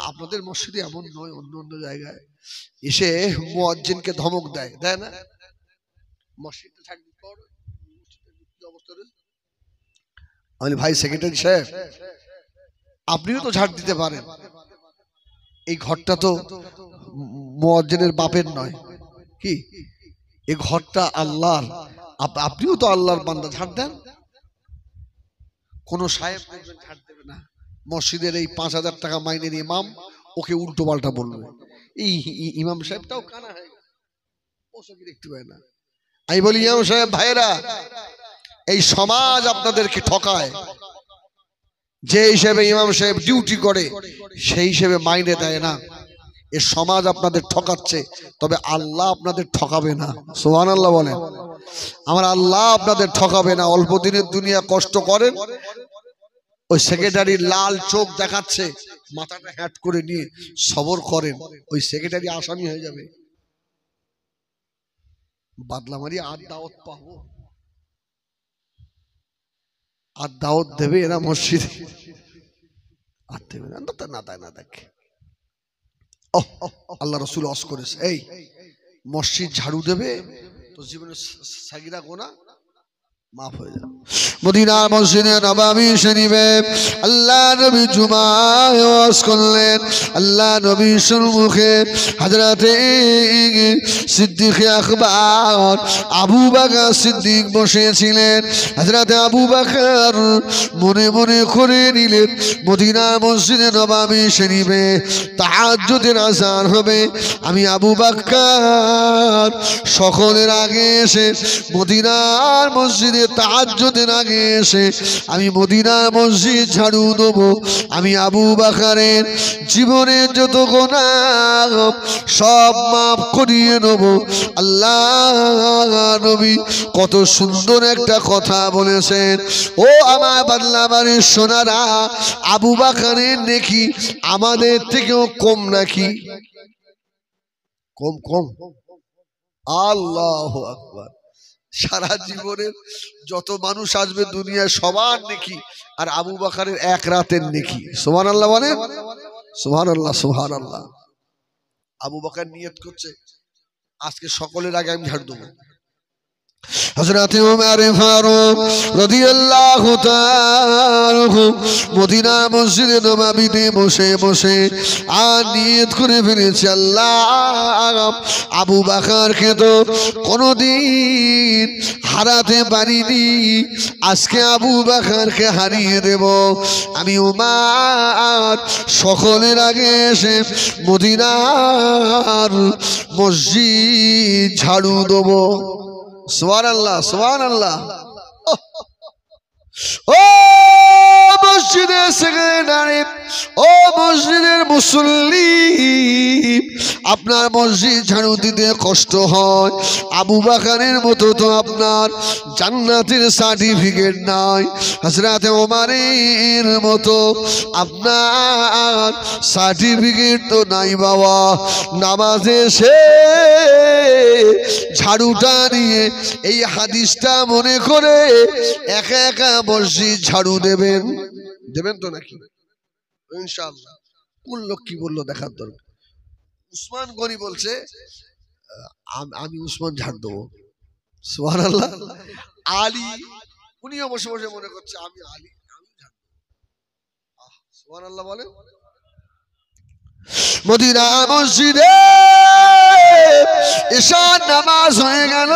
আপনাদের মসজিদে এমন নয়, অন্য অন্য জায়গায় এসে মুয়াজ্জিনকে ধমক দেয়, দেয় না? মসজিদে থাকবে আমি ভাই সেক্রেটারি সাহেব, আপনিও তো ঝাড় দিতে পারেন, এই ঘরটা তো মুয়াজ্জিনের বাপের নয়, কি এই ঘরটা আল্লাহর, আপনিও তো আল্লাহর বান্দা, ঝাড় দেন। কোন সাহেব দেখবেন ঝাড় দেবে না, মসজিদের এই 5,000 টাকা মাইনের ইমাম ওকে উল্টো পাল্টা বলবে, এই ইমাম সাহেবটাও কানা হয়ে গেছে, ওসব দেখতে পায় না। আমি বলি ইমাম সাহেব ভাইরা, এই সমাজ আপনাদেরকে ঠকায়, যে হিসেবে ইমাম সাহেব ডিউটি করে সেই হিসেবে মাইনে দেয় না, এ সমাজ আপনাদের ঠকাচ্ছে, তবে আল্লাহ আপনাদের ঠকাবে না। সুবহানাল্লাহ বলেন। আমার আল্লাহ আপনাদের ঠকাবে না। অল্প দিনের দুনিয়া কষ্ট করেন, ওই সেক্রেটারি লাল চোখ দেখাচ্ছে, মাথাটা হ্যাট করে নিয়ে সবর করেন, ওই সেক্রেটারি আসামি হয়ে যাবে, বাদলা মারি আর দাওয়াত পাবো, আর দাওয়াত দেবে এরা মসজিদে, আর দেবে না, না তাই না দেখ। আল্লাহ রসুল ওয়াজ করেছে, এই মসজিদ ঝাড়ু দেবে তো জীবনের সাগিরা গোনা মাফ হয়ে যাবে। মদিনা মসজিদে নববী শরীফে আল্লাহ নবী জুমায় ওয়াজ করলেন, আল্লাহ নবীর সম্মুখে হযরতে সিদ্দিক আকবর আবু বকর সিদ্দিক বসেছিলেন। হযরতে আবু বকর মনে মনে করে নিলেন, মদিনা মসজিদে নববী শরীফে তাহাজ্জুদের আযান হবে, আমি আবু বকর সকলের আগে এসে মদিনার মসজিদে তাহাজ্জুদের আগে এসে আমি মদিনা মসজিদ ঝাড়ু দেবো, আমি আবু বকরের জীবনের যত গুনাহ সব মাফ করিয়ে নেব। আল্লাহ নবী কত সুন্দর একটা কথা বলেছেন। ও আমার বাদলা বাড়ির সোনারা, আবু বকরের নেকি আমাদের থেকেও কম নাকি? কম কম? আল্লাহু আকবার। সারা জীবনের যত মানুষ আসবে দুনিয়ায় সবার নেকি, আর আবু বকরের এক রাতের নেকি। সুবহানাল্লাহ বলেন, সুবহানাল্লাহ সুবহানাল্লাহ। আবু বকর নিয়ত করছে আজকে সকলের আগে আমি ঝাড় দেবো। হযরত ওমর ফারুক রাদিয়াল্লাহু তাআলা মদিনা মসজিদে নববীতে বসে বসে আর নিয়ত করে ফেলেছে, আল্লাহ আবু বকরকে তো কোনোদিন হারাতে পারিনি, আজকে আবু বকরকে হারিয়ে দেব। আমি ওমর সকলের আগে এসে মদিনার মসজিদ ঝাড়ু দেবো। সুবহানাল্লাহ সুবহানাল্লাহ। ও মসজিদের সেক্রেটারি, ও মসজিদের মুসল্লি, আপনার মসজিদ ঝাড়ু দিতে কষ্ট হয়, আবু বকরের মতো তো আপনার জান্নাতের সার্টিফিকেট নাই, হযরত ওমরের মতো আপনার সার্টিফিকেট তো নাই বাবা। নামাজে সে ঝাড়ুটা নিয়ে এই হাদিসটা মনে করে একা একা মসজিদ ঝাড়ু দেবেন, দেবেন তো নাকি? ইনশাআল্লাহ। কোন লোক কি বললো দেখার দরকার। উসমান গনি বলছে আমি উসমান ঝাড় দেবো। সুবহানাল্লাহ। আলী উনিও বসে বসে মনে করছে আমি আলী, আমি ঝাড় দেবো। সুবহানাল্লাহ বলে। মদিনা মসজিদে ঈশার নামাজ হয়ে গেল,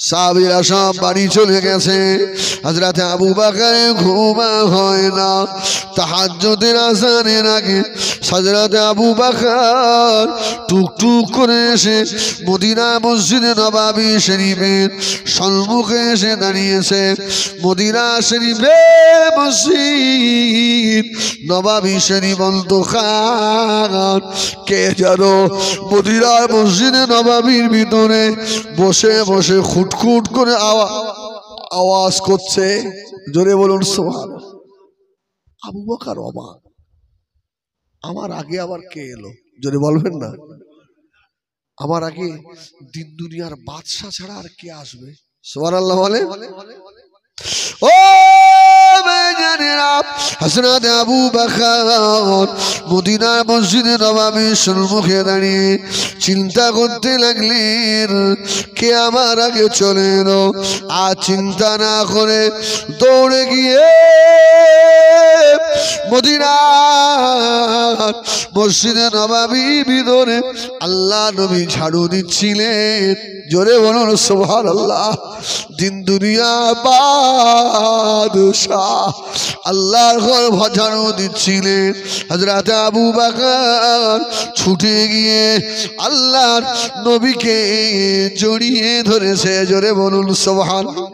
সাহাবীরা সব বাড়ি চলে গেছে। হযরত আবু বকর ঘুম হয় না, তাহাজ্জুদের আযানের আগে হযরত আবু বকর টুকটুক করে এসে মদিনা মসজিদে নববী শরীফের সম্মুখে এসে দাঁড়িয়েছে। মদিনা শরীফে মসজিদ নববী শরীফ অন্ধকার, কে যেন মদিনার মসজিদে নববীর ভিতরে বসে বসে খুটখুট করে আওয়াজ করছে। জোরে বলুন সুবহানাল্লাহ। আবু বকর অবাক, আমার আগে আবার কে এলো? জোরে বলবেন না? আমার আগে দিন দুনিয়ার বাদশা ছাড়া আর কে আসবে? সুবহানাল্লাহ বলে। ও হযরত আবু বকর মদিনার মসজিদে নববীর সম্মুখে দাঁড়িয়ে চিন্তা করতে লাগলেন, কে আমার আগে চলে এলো। আর চিন্তা না করে দৌড়ে গিয়ে মদিনার মসজিদে নববীর ভিতরে আল্লাহ নবী ঝাড়ু দিচ্ছিলেন। জোরে বলুন সুবহানাল্লাহ। দিন দুনিয়া বাদশাহ আল্লাহর ঘর ঝাড়ু দিচ্ছিলেন। হযরত আবু বকর ছুটে গিয়ে আল্লাহর নবীকে জড়িয়ে ধরেছে। জোরে বলুন সুবহানাল্লাহ।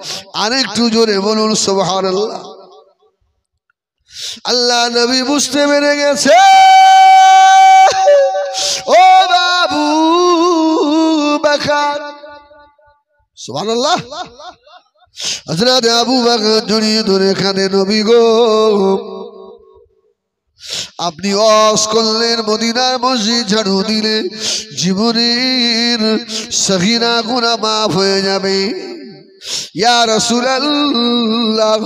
আরেকটু জোরে বলুন সুবহানাল্লাহ। আল্লাহ নবী বুঝতে পেরে গেছে, ও আবু বকর। সুবহানাল্লাহ। হযরত আবু বকর জড়িয়ে ধরে কাঁদে, নবী গো আপনি ওয়াজ করলেন, মদিনার মসজিদ ঝাড়ু দিলে জীবনের সগীরা গুনাহ মাফ হয়ে যাবে। ইয়া রাসূলুল্লাহ,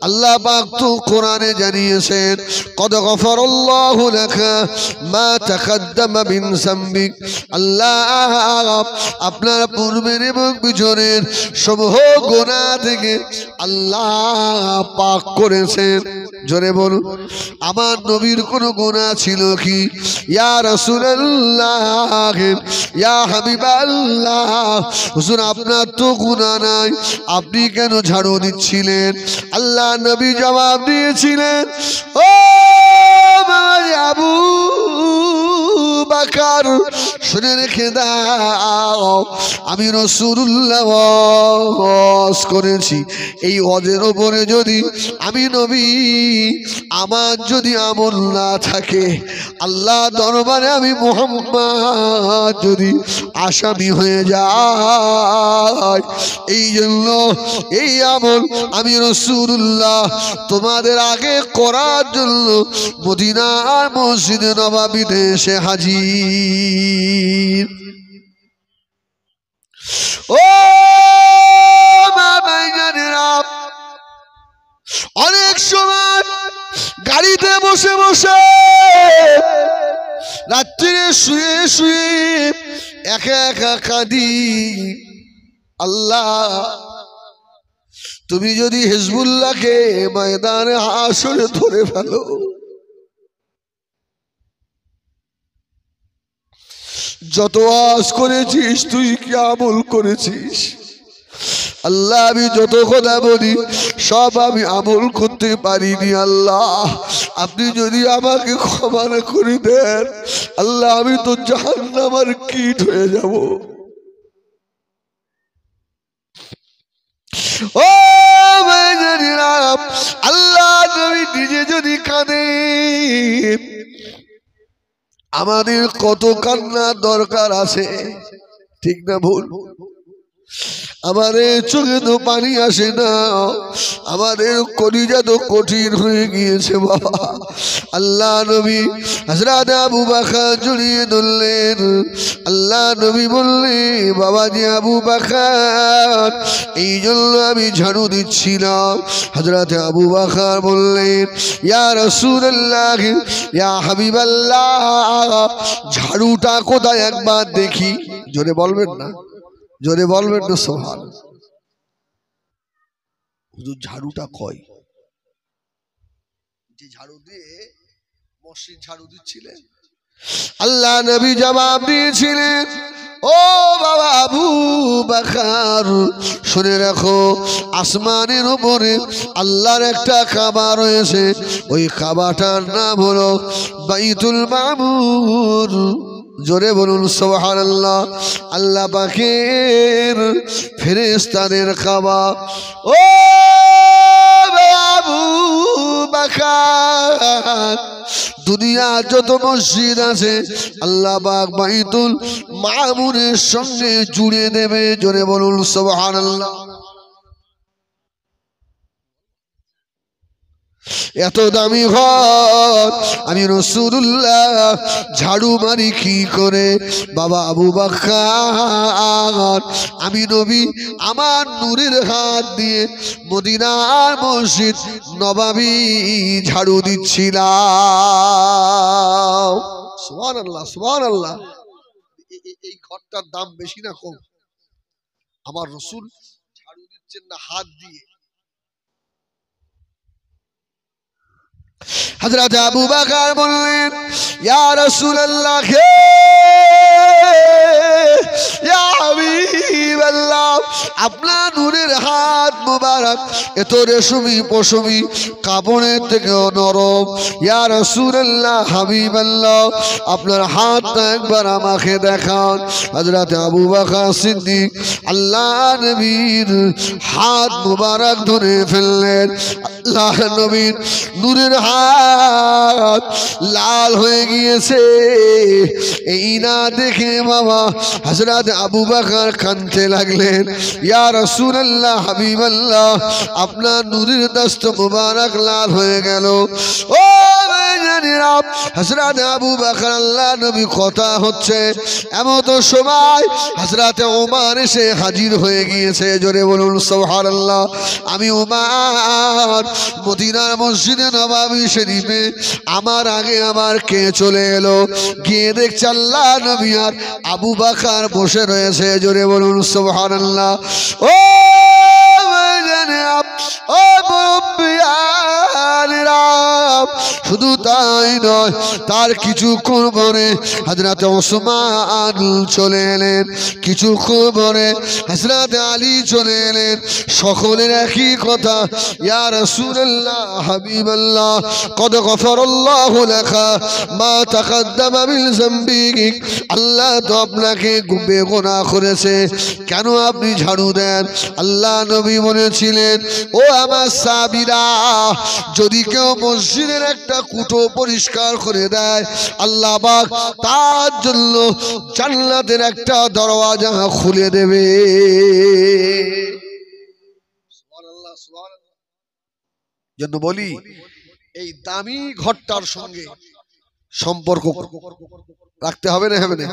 আল্লাহ পাক তো কোরআনে জানিয়েছেন, কদ গফারাল্লাহু লাকা মা তাকাদ্দামা মিন যামবিক। আল্লাহ আপনার পূর্বের এবং পিছনের সমূহ গুনাহ থেকে আল্লাহ পাক করেছেন। জোরে বলুন, আমার নবীর কোনো গুনাহ ছিল কি? ইয়া রাসূলুল্লাহ, ইয়া হাবিবাল্লাহ, হুজুর আপনার তো গুনাহ নাই, আপনি কেন ঝাড়ু দিচ্ছিলেন? আল্লাহ নবী জবাব দিয়েছিলেন, ও আবু বকর শুনে রেখে দাও, আমি রাসূলুল্লাহ ওয়াজ করেছি। এই ওয়াজের উপরে যদি আমি নবী আমার যদি আমল না থাকে, আল্লাহ দরবারে আমি মুহাম্মদ যদি আসামি হয়ে যায়, এই জন্য এই আমল আমি রাসূলুল্লাহ তোমাদের আগে করার জন্য মদিনার মসজিদে নববীতে এসে হাজির। ও মা ভাইজানেরা, অনেক সময় গাড়িতে বসে বসে রাত্রিরে শুয়ে শুয়ে একা একা কাঁদি, আল্লাহ তুমি যদি হিজবুল্লাহকে ময়দানে হাসরে ধরে ফেলো, যত ওয়াজ করেছিস তুই কি আমল করেছিস? আল্লাহ আমি যত কথা বলি সব আমি আমল করতে পারিনি। আল্লাহ আপনি যদি আমাকে ক্ষমা না করে দেন, আল্লাহ আমি তো জাহান্নামের কীট হয়ে যাব। ও ভাইজানেরা, আল্লাহ নবী নিজে যদি কাঁদেন, আমাদের কত কান্নার দরকার আছে, ঠিক না ভুল? আমাদের চোখে তো পানি আসে না, আমাদের কলিজা তো কঠিন হয়ে গিয়েছে বাবা। আল্লাহ নবী হযরত আবু বকর জড়িয়ে ধরলেন। আল্লাহ নবী বললেন, বাবাজি আবু বকর, এই জন্য আমি ঝাড়ু দিচ্ছিলাম। হযরত আবু বকর বললেন, ইয়া রাসূলুল্লাহ, ইয়া হাবিবাল্লাহ, ঝাড়ুটা কোথায় একবার দেখি। জোরে বলবেন না, জোরে বলবেন না সুবহানাল্লাহ। হুজুর ঝাড়ুটা কই? যে ঝাড়ু দিয়ে মসজিদ ঝাড়ু দিচ্ছিলেন, আল্লাহ নবী জবাব দিয়েছিলেন, ও বাবা আবু বকর শুনে রাখো, আসমানের উপরে আল্লাহর একটা কাবা রয়েছে, ওই কাবাটার নাম হলো বাইতুল মামুর। জোরে বলুন সুবহানাল্লাহ। আল্লাহ পাকের ফেরেশতাদের কাবা। ও আবু বকর, দুনিয়া যত মসজিদ আছে আল্লাহ পাক বাইতুল মামুরের সঙ্গে জুড়ে দেবে। জোরে বলুন সুবহানাল্লাহ। এত দামি ঘর আমি রাসূলুল্লাহ ঝাড়ু মারি কি করে? বাবা আবু বকর, আমি নবী আমার নূরের হাত দিয়ে মদিনার মসজিদ নববী ঝাড়ু দিচ্ছিলাম। সুবহানাল্লাহ সুবহানাল্লাহ। এই ঘরটার দাম বেশি না কম? আমার রাসূল ঝাড়ু দিচ্ছেন না হাত দিয়ে। হযরত আবু বকর বললেন, ইয়া রাসূলুল্লাহ, ইয়া হাবিবাল্লাহ, আপনার নূরের হাত মোবারক এত রেশমি পশমি কাপড়ের থেকেও নরম। ইয়া রাসূলুল্লাহ, হাবিবাল্লাহ, আপনার হাতটা একবার আমাকে দেখান। হযরত আবু বকর সিদ্দিক আল্লাহ নবীর হাত মোবারক ধরে ফেললেন। আল্লাহ নবীর নূরের হাত লাল হয়ে গিয়েছে। এই না দেখে বাবা হযরত আবু বকর কাঁদতে লাগলেন। ইয়া রাসূলুল্লাহ, হাবিবাল্লাহ, আপনার নূরের দস্ত মুবারক লাল হয়ে গেল। ও ভাইজানেরা, হযরত আবু বকর আল্লাহ নবী কথা হচ্ছে, এমন তো সময় হযরত ওমর এসে হাজির হয়ে গিয়েছে। জোরে বলুন সুবহানাল্লাহ। আমি ওমর মদিনার মসজিদে নববী শরীফে আমার আগে আমার কে চলে এলো, গিয়ে দেখছে আল্লাহ নবী আর আবু বকর বসে রয়েছে। জোরে বলুন সুবহানাল্লাহ। ও ও মুরব্বিয়ানেরা, শুধু তাই নয়, তার কিছুক্ষণ পরে হযরত ওসমান চলে এলেন, কিছুক্ষণ পরে হযরত আলী চলে এলেন। সকলের একই কথা, ইয়া রাসূলুল্লাহ, হাবিবাল্লাহ, কদ গফারাল্লাহু লাকা মা তাকাদ্দামা মিন যামবিক, আল্লাহ তো আপনাকে বেগুনাহ করেছে, কেন আপনি ঝাড়ু দেন? আল্লাহ নবী বলেছিলেন, ও আমার সাহাবীরা, যদি কেউ মসজিদের একটা কুটো পরিষ্কার করে দেয়, আল্লাহ পাক তার জন্য জান্নাতের একটা দরওয়াজা খুলে দেবে। সুবহানাল্লাহ সুবহানাল্লাহ। জন্য বলি, এই দামি ঘরটার সঙ্গে সম্পর্ক রাখতে হবে না, হবে না?